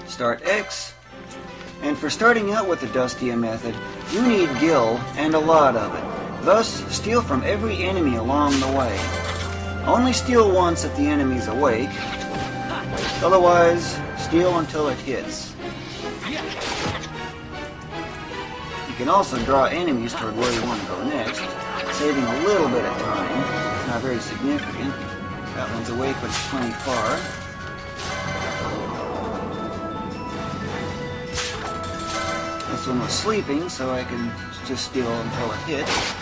start X. And for starting out with the dustia method, you need gil and a lot of it. Thus, steal from every enemy along the way. Only steal once if the enemy's awake. Otherwise, steal until it hits. You can also draw enemies toward where you want to go next, saving a little bit of time. It's not very significant. That one's awake, but it's plenty far. This one was sleeping, so I can just steal until it hits.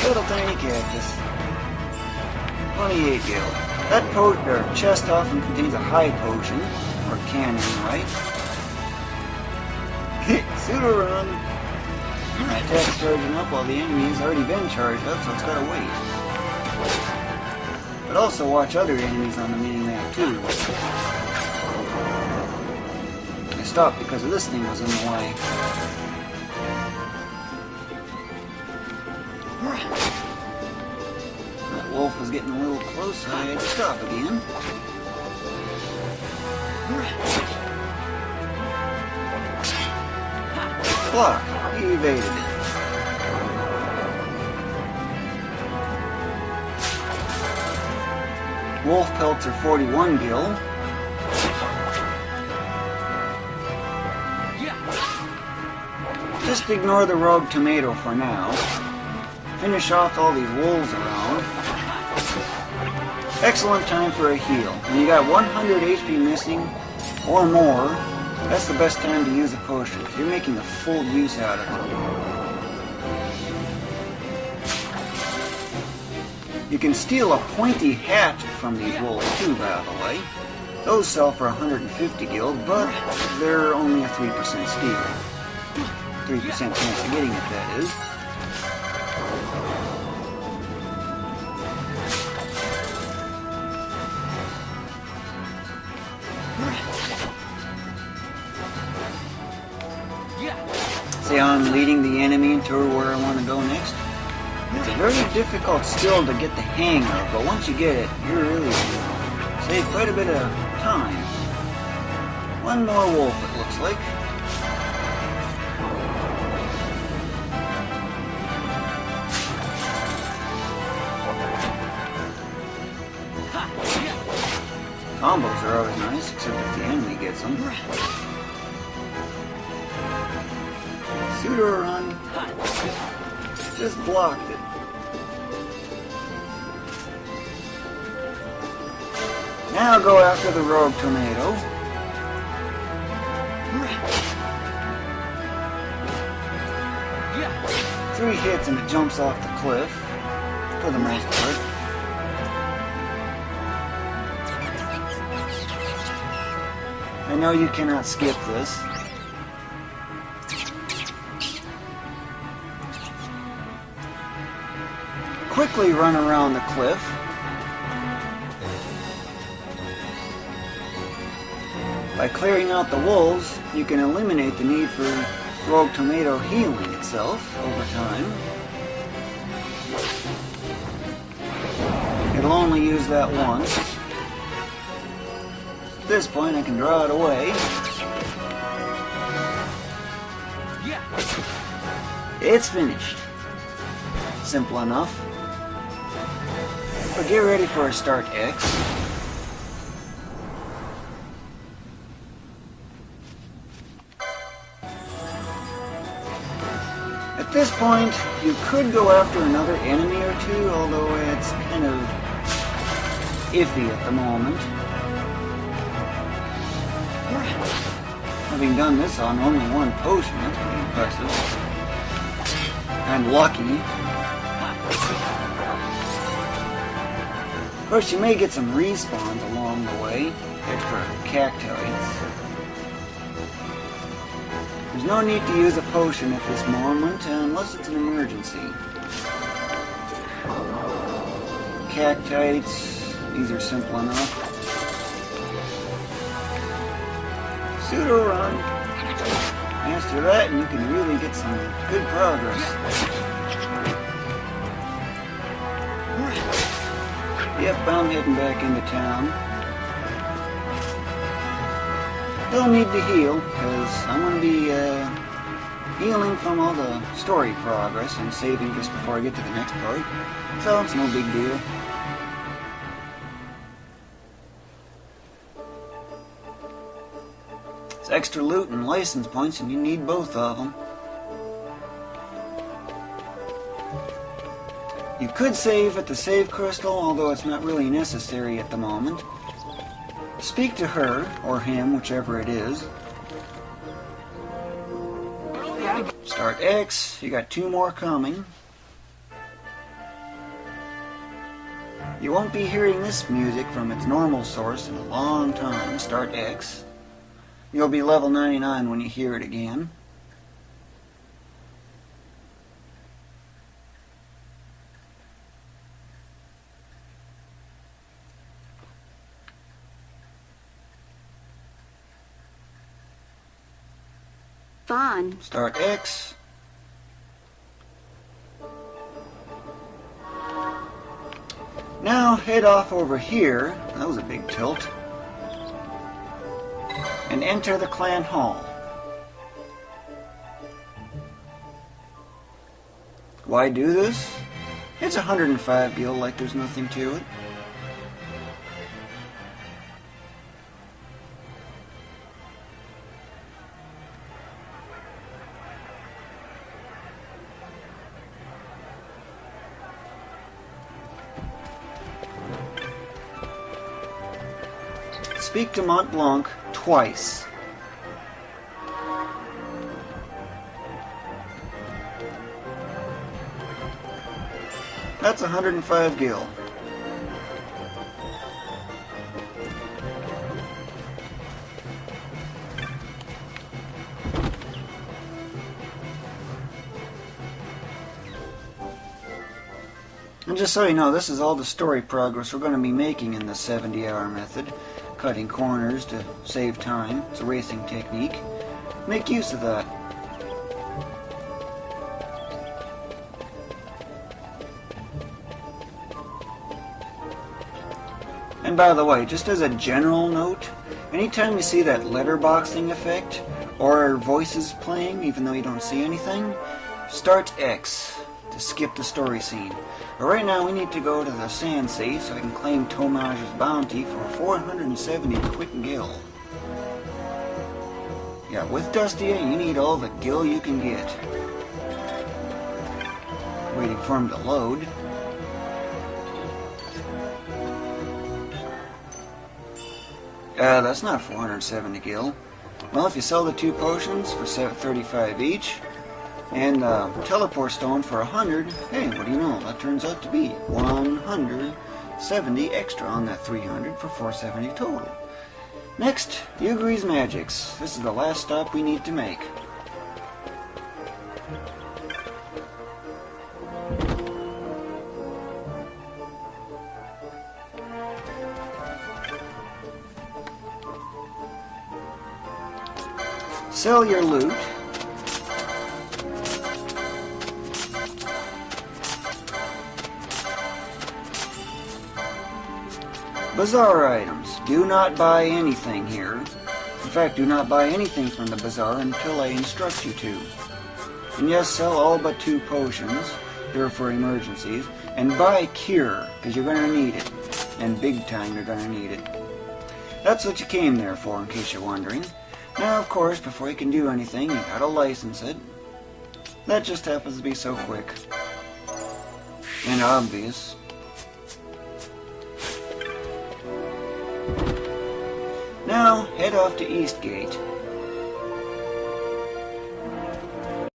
Little tiny cactus. 28 gil. That chest often contains a high potion, or can anyway. Pseudo run. My attack's charging up while the enemy's already been charged up, so it's gotta wait. But also watch other enemies on the mini-map too. I stopped because this thing was in the way. That wolf was getting a little close, I had to stop again. Block. He evaded it. Wolf pelts are 41 gil. Just ignore the rogue tomato for now. Finish off all these wolves around. Excellent time for a heal. When you got 100 HP missing or more, that's the best time to use a potion. You're making a full use out of it. You can steal a pointy hat from these wolves too, by the way. Those sell for 150 gil, but they're only a 3% steal. 3% chance of getting it, that is. See how I'm leading the enemy into where I want to go next? It's a very difficult skill to get the hang of, but once you get it, you really save quite a bit of time. One more wolf, it looks like. Combos are always nice, except if the enemy gets them. Pseudo run. Just blocked it. Now go after the rogue tomato. Three hits and it jumps off the cliff, for the most part. I know you cannot skip this. Quickly run around the cliff. By clearing out the wolves, you can eliminate the need for rogue tomato healing itself over time. It'll only use that once. At this point, I can draw it away. It's finished. Simple enough. But get ready for a start X. At this point, you could go after another enemy or two, although it's kind of iffy at the moment. Having done this on only one potion, that's pretty impressive. And lucky. Of course, you may get some respawns along the way, extra cactoids. There's no need to use a potion at this moment, unless it's an emergency. Cactites, these are simple enough. Pseudo run. Master that and you can really get some good progress. Yep, I'm heading back into town. Don't need to heal, because I'm going to be healing from all the story progress and saving just before I get to the next part. So it's no big deal. It's extra loot and license points, and you need both of them. You could save at the save crystal, although it's not really necessary at the moment. Speak to her, or him, whichever it is. Start X, you got 2 more coming. You won't be hearing this music from its normal source in a long time. Start X. You'll be level 99 when you hear it again. Fun. Start X. Now head off over here. That was a big tilt. And enter the clan hall. Why do this? It's 105 gil, like there's nothing to it. Speak to Mont Blanc twice. That's 105 gil. And just so you know, this is all the story progress we're going to be making in the 70-hour method. Cutting corners to save time. It's a racing technique. Make use of that. And by the way, just as a general note, anytime you see that letterboxing effect or voices playing even though you don't see anything, start X to skip the story scene. But right now we need to go to the sand sea so I can claim Tomage's bounty for 470 quick gil. Yeah, with Dustia you need all the gil you can get. Waiting for him to load. That's not 470 gil. Well, if you sell the 2 potions for 35 each, and teleport stone for 100, hey, what do you know? That turns out to be 170 extra on that 300 for 470 total. Next, Ugri's Magics. This is the last stop we need to make. Sell your loot. Bazaar items. Do not buy anything here. In fact, do not buy anything from the bazaar until I instruct you to. And yes, sell all but 2 potions. They're for emergencies. And buy cure, because you're going to need it. And big time you're going to need it. That's what you came there for, in case you're wondering. Now, of course, before you can do anything, you gotta license it. That just happens to be so quick. And obvious. Now, head off to Eastgate.